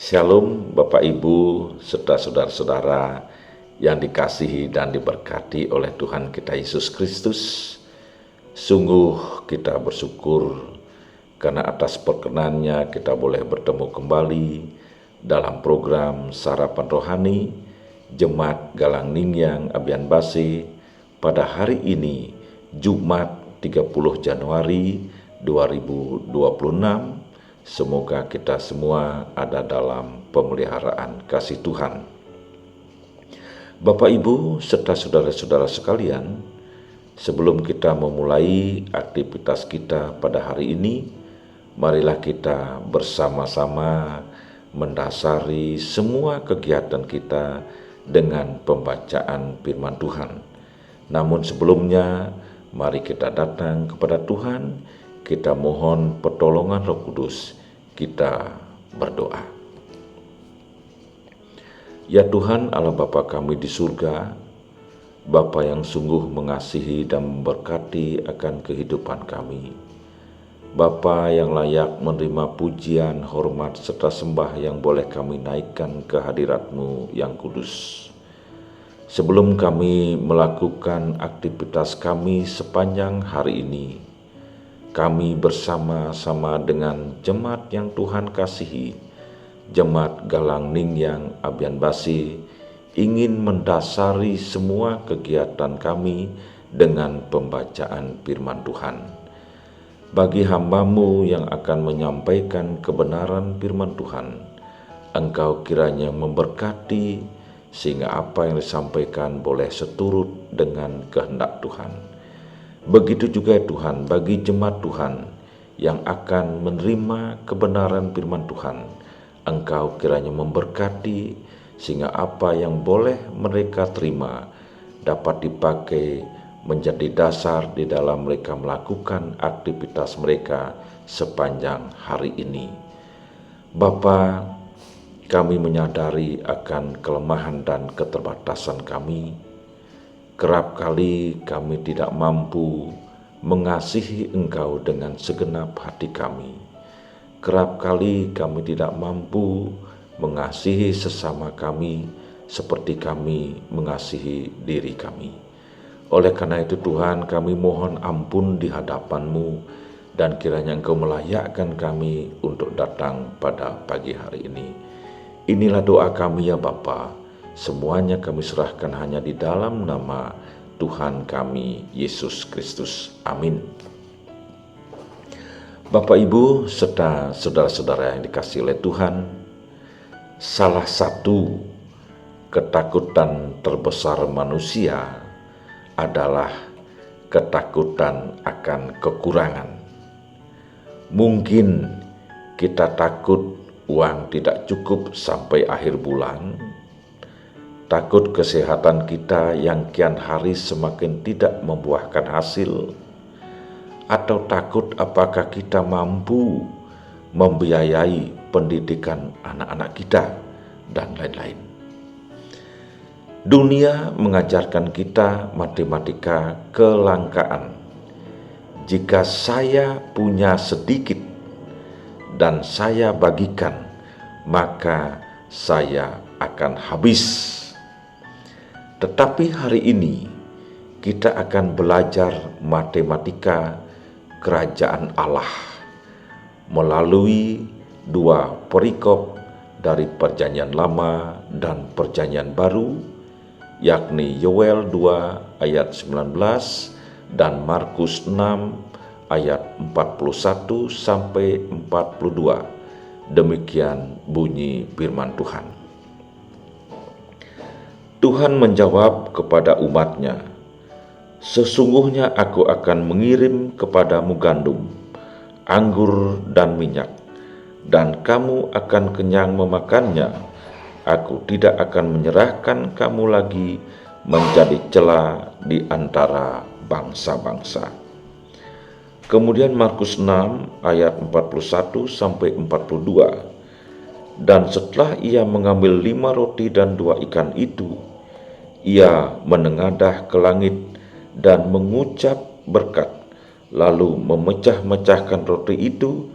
Shalom Bapak Ibu serta saudara-saudara yang dikasihi dan diberkati oleh Tuhan kita Yesus Kristus. Sungguh kita bersyukur karena atas perkenannya kita boleh bertemu kembali dalam program Sarapan Rohani Jemaat Galang Ningyang Abian Base pada hari ini Jumat 30 Januari 2026. Semoga kita semua ada dalam pemeliharaan kasih Tuhan. Bapak Ibu serta saudara-saudara sekalian, sebelum kita memulai aktivitas kita pada hari ini, marilah kita bersama-sama mendasari semua kegiatan kita dengan pembacaan firman Tuhan. Namun sebelumnya, mari kita datang kepada Tuhan, kita mohon pertolongan Roh Kudus, kita berdoa. Ya Tuhan Allah Bapa kami di surga, Bapa yang sungguh mengasihi dan memberkati akan kehidupan kami, Bapa yang layak menerima pujian, hormat, serta sembah yang boleh kami naikkan ke hadirat-Mu yang kudus. Sebelum kami melakukan aktivitas kami sepanjang hari ini, kami bersama-sama dengan jemaat yang Tuhan kasihi, Jemaat Galang Ningyang Abian Base, ingin mendasari semua kegiatan kami dengan pembacaan firman Tuhan. Bagi hamba-Mu yang akan menyampaikan kebenaran firman Tuhan, Engkau kiranya memberkati sehingga apa yang disampaikan boleh seturut dengan kehendak Tuhan. Begitu juga Tuhan bagi jemaat Tuhan yang akan menerima kebenaran firman Tuhan, Engkau kiranya memberkati sehingga apa yang boleh mereka terima dapat dipakai menjadi dasar di dalam mereka melakukan aktivitas mereka sepanjang hari ini. Bapa, kami menyadari akan kelemahan dan keterbatasan kami. Kerap kali kami tidak mampu mengasihi Engkau dengan segenap hati kami. Kerap kali kami tidak mampu mengasihi sesama kami seperti kami mengasihi diri kami. Oleh karena itu Tuhan, kami mohon ampun di hadapan-Mu dan kiranya Engkau melayakkan kami untuk datang pada pagi hari ini. Inilah doa kami ya Bapa. Semuanya kami serahkan hanya di dalam nama Tuhan kami, Yesus Kristus. Amin. Bapak Ibu serta saudara-saudara yang dikasihi oleh Tuhan, salah satu ketakutan terbesar manusia adalah ketakutan akan kekurangan. Mungkin kita takut uang tidak cukup sampai akhir bulan, takut kesehatan kita yang kian hari semakin tidak membuahkan hasil, atau takut apakah kita mampu membiayai pendidikan anak-anak kita, dan lain-lain. Dunia mengajarkan kita matematika kelangkaan. Jika saya punya sedikit dan saya bagikan, maka saya akan habis. Tetapi hari ini kita akan belajar matematika kerajaan Allah melalui dua perikop dari Perjanjian Lama dan Perjanjian Baru, yakni Yoel 2 ayat 19 dan Markus 6 ayat 41 sampai 42. Demikian bunyi firman Tuhan. Tuhan menjawab kepada umat-Nya, "Sesungguhnya aku akan mengirim kepadamu gandum, anggur dan minyak, dan kamu akan kenyang memakannya. Aku tidak akan menyerahkan kamu lagi menjadi cela di antara bangsa-bangsa." Kemudian Markus 6 ayat 41 sampai 42. Dan setelah ia mengambil 5 roti dan 2 ikan itu, ia menengadah ke langit dan mengucap berkat, lalu memecah-mecahkan roti itu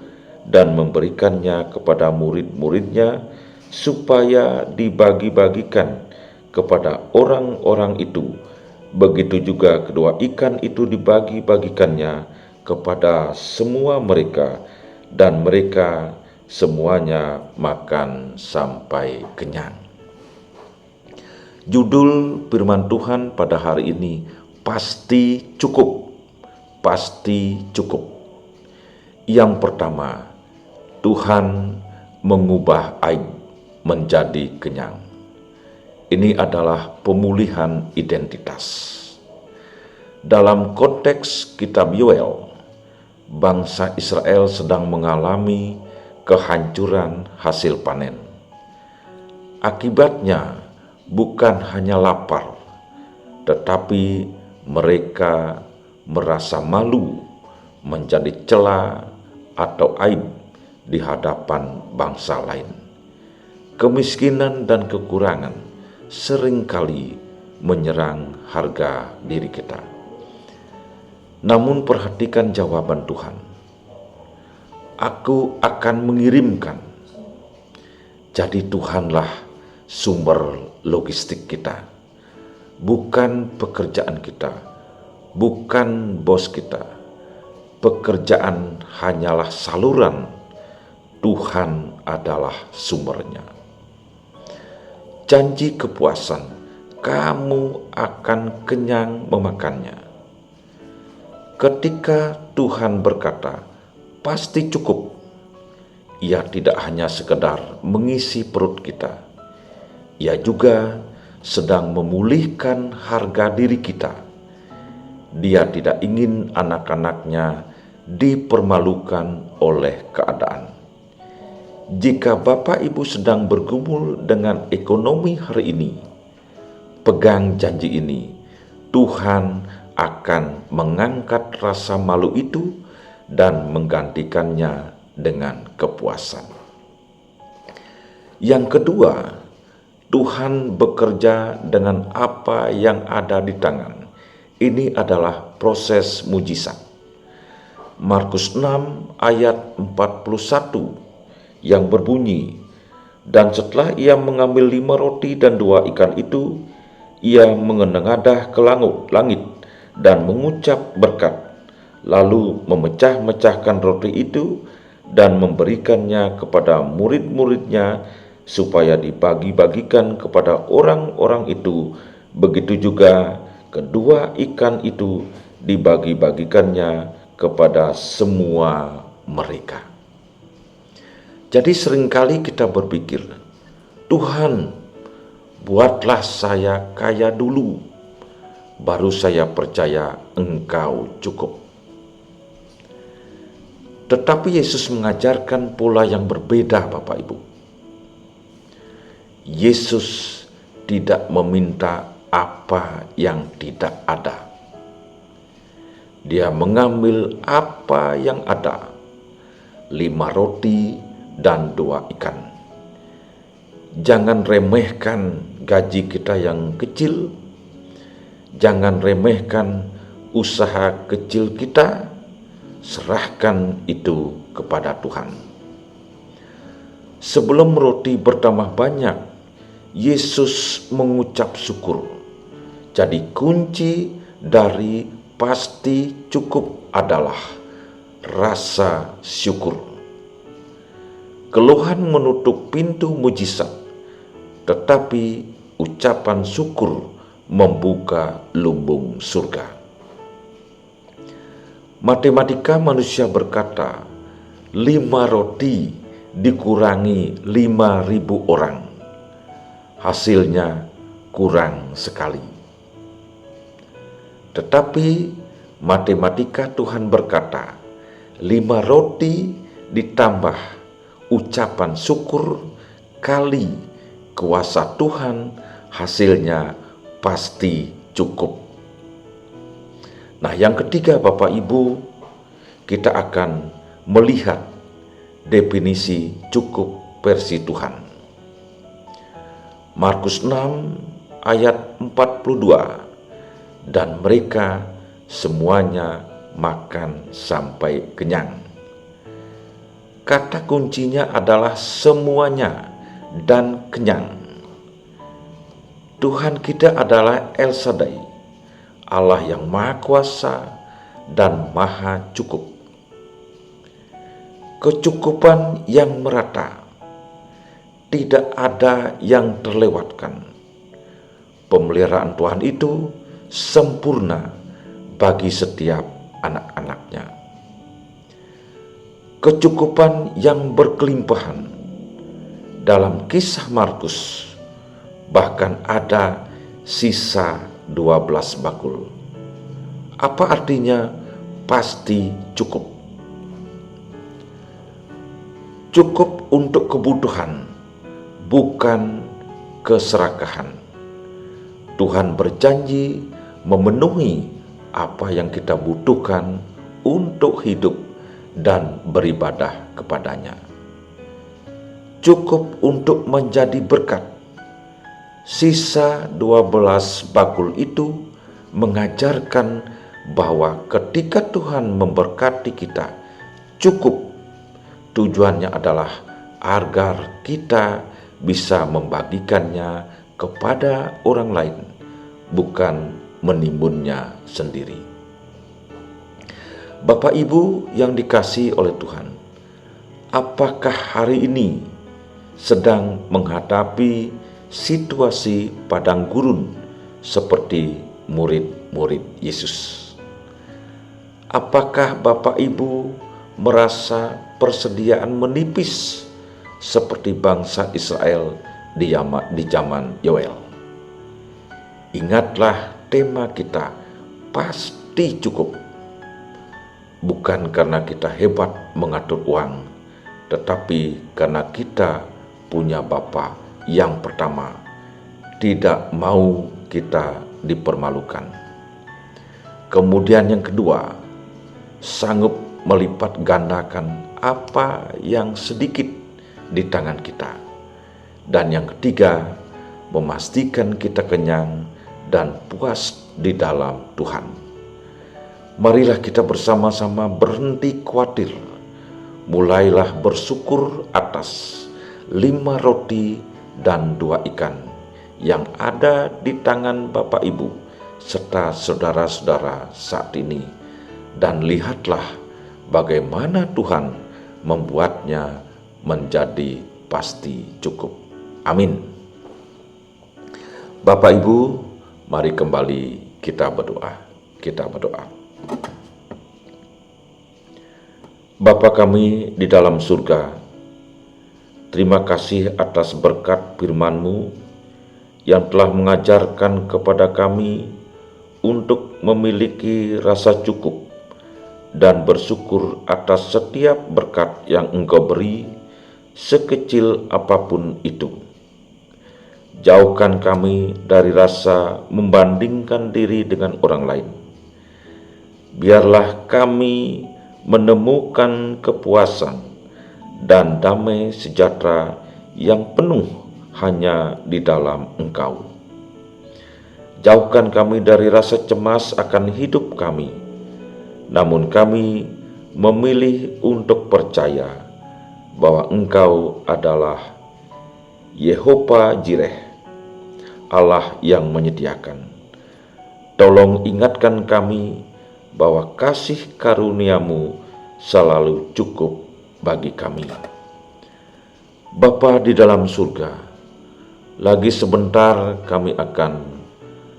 dan memberikannya kepada murid-muridnya supaya dibagi-bagikan kepada orang-orang itu. Begitu juga kedua ikan itu dibagi-bagikannya kepada semua mereka, dan mereka semuanya makan sampai kenyang. Judul firman Tuhan pada hari ini, pasti cukup, pasti cukup. Yang pertama, Tuhan mengubah aib menjadi kenyang. Ini adalah pemulihan identitas. Dalam konteks kitab Yoel, bangsa Israel sedang mengalami kehancuran hasil panen. Akibatnya bukan hanya lapar, tetapi mereka merasa malu, menjadi cela atau aib di hadapan bangsa lain. Kemiskinan dan kekurangan seringkali menyerang harga diri kita. Namun perhatikan jawaban Tuhan. Aku akan mengirimkan. Jadi Tuhanlah sumber logistik kita. Bukan pekerjaan kita, bukan bos kita. Pekerjaan hanyalah saluran. Tuhan adalah sumbernya. Janji kepuasan, kamu akan kenyang memakannya. Ketika Tuhan berkata, pasti cukup, Ia tidak hanya sekedar mengisi perut kita, Ia juga sedang memulihkan harga diri kita. Dia tidak ingin anak-anaknya dipermalukan oleh keadaan. Jika Bapak Ibu sedang bergumul dengan ekonomi hari ini, pegang janji ini, Tuhan akan mengangkat rasa malu itu dan menggantikannya dengan kepuasan. Yang kedua, Tuhan bekerja dengan apa yang ada di tangan. Ini adalah proses mujizat. Markus 6 ayat 41 yang berbunyi, dan setelah ia mengambil 5 roti dan 2 ikan itu, ia mengenengadah ke langit dan mengucap berkat, lalu memecah-mecahkan roti itu dan memberikannya kepada murid-muridnya supaya dibagi-bagikan kepada orang-orang itu. Begitu juga kedua ikan itu dibagi-bagikannya kepada semua mereka. Jadi seringkali kita berpikir, Tuhan, buatlah saya kaya dulu, baru saya percaya Engkau cukup. Tetapi Yesus mengajarkan pola yang berbeda, Bapak Ibu. Yesus tidak meminta apa yang tidak ada. Dia mengambil apa yang ada, 5 roti dan 2 ikan. Jangan remehkan gaji kita yang kecil. Jangan remehkan usaha kecil kita. Serahkan itu kepada Tuhan. Sebelum roti bertambah banyak, Yesus mengucap syukur. Jadi kunci dari pasti cukup adalah rasa syukur. Keluhan menutup pintu mujizat, tetapi ucapan syukur membuka lumbung surga. Matematika manusia berkata, 5 roti dikurangi 5.000 orang. Hasilnya kurang sekali. Tetapi matematika Tuhan berkata, 5 roti ditambah ucapan syukur kali kuasa Tuhan, hasilnya pasti cukup. Nah, yang ketiga Bapak Ibu, kita akan melihat definisi cukup versi Tuhan. Markus 6 ayat 42, dan mereka semuanya makan sampai kenyang. Kata kuncinya adalah semuanya, dan kenyang. Tuhan kita adalah El Shaddai, Allah yang Maha Kuasa dan Maha Cukup. Kecukupan yang merata, tidak ada yang terlewatkan. Pemeliharaan Tuhan itu sempurna bagi setiap anak-anaknya. Kecukupan yang berkelimpahan. Dalam kisah Markus, bahkan ada sisa 12 bakul. Apa artinya pasti cukup? Cukup untuk kebutuhan, bukan keserakahan. Tuhan berjanji memenuhi apa yang kita butuhkan untuk hidup dan beribadah kepadanya. Cukup untuk menjadi berkat. Sisa 12 bakul itu mengajarkan bahwa ketika Tuhan memberkati kita, cukup. Tujuannya adalah agar kita bisa membagikannya kepada orang lain, bukan menimbunnya sendiri. Bapak Ibu yang dikasihi oleh Tuhan, apakah hari ini sedang menghadapi situasi padang gurun seperti murid-murid Yesus? Apakah Bapak Ibu merasa persediaan menipis seperti bangsa Israel di zaman Yoel? Ingatlah tema kita, pasti cukup. Bukan karena kita hebat mengatur uang, tetapi karena kita punya Bapa yang pertama, tidak mau kita dipermalukan. Kemudian yang kedua, sanggup melipat gandakan apa yang sedikit di tangan kita. Dan yang ketiga, memastikan kita kenyang dan puas di dalam Tuhan. Marilah kita bersama-sama berhenti khawatir. Mulailah bersyukur atas 5 roti dan 2 ikan yang ada di tangan Bapak Ibu serta saudara-saudara saat ini. Dan lihatlah bagaimana Tuhan membuatnya menjadi pasti cukup. Amin. Bapak Ibu, mari kembali kita berdoa. Kita berdoa. Bapa kami di dalam surga, terima kasih atas berkat firman-Mu yang telah mengajarkan kepada kami untuk memiliki rasa cukup dan bersyukur atas setiap berkat yang Engkau beri, sekecil apapun itu. Jauhkan kami dari rasa membandingkan diri dengan orang lain. Biarlah kami menemukan kepuasan dan damai sejahtera yang penuh hanya di dalam Engkau. Jauhkan kami dari rasa cemas akan hidup kami, namun kami memilih untuk percaya bahwa Engkau adalah Yehova Jireh, Allah yang menyediakan. Tolong ingatkan kami bahwa kasih karunia-Mu selalu cukup bagi kami. Bapa di dalam surga, lagi sebentar kami akan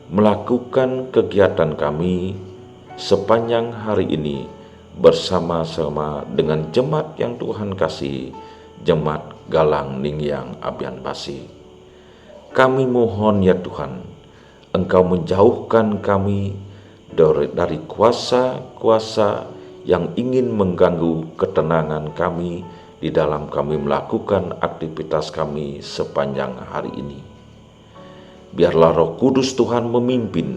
melakukan kegiatan kami sepanjang hari ini bersama-sama dengan jemaat yang Tuhan kasih, jemaat Galang Ningyang Abian Basi. Kami mohon ya Tuhan, Engkau menjauhkan kami dari kuasa-kuasa yang ingin mengganggu ketenangan kami di dalam kami melakukan aktivitas kami sepanjang hari ini. Biarlah Roh Kudus Tuhan memimpin,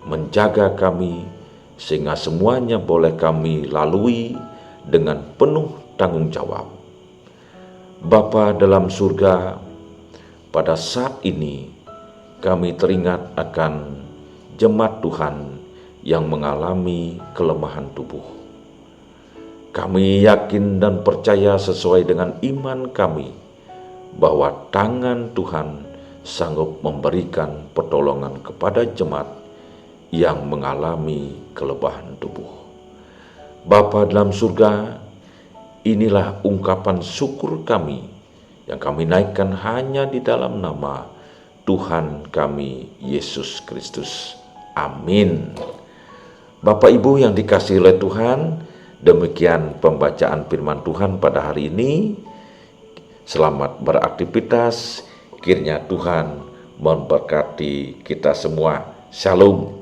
menjaga kami, sehingga semuanya boleh kami lalui dengan penuh tanggung jawab. Bapa dalam surga, pada saat ini kami teringat akan jemaat Tuhan yang mengalami kelemahan tubuh. Kami yakin dan percaya sesuai dengan iman kami bahwa tangan Tuhan sanggup memberikan pertolongan kepada jemaat yang mengalami kelemahan tubuh. Bapa dalam surga, inilah ungkapan syukur kami yang kami naikkan hanya di dalam nama Tuhan kami Yesus Kristus. Amin. Bapak Ibu yang dikasihi oleh Tuhan, demikian pembacaan firman Tuhan pada hari ini. Selamat beraktivitas, kiranya Tuhan memberkati kita semua. Shalom.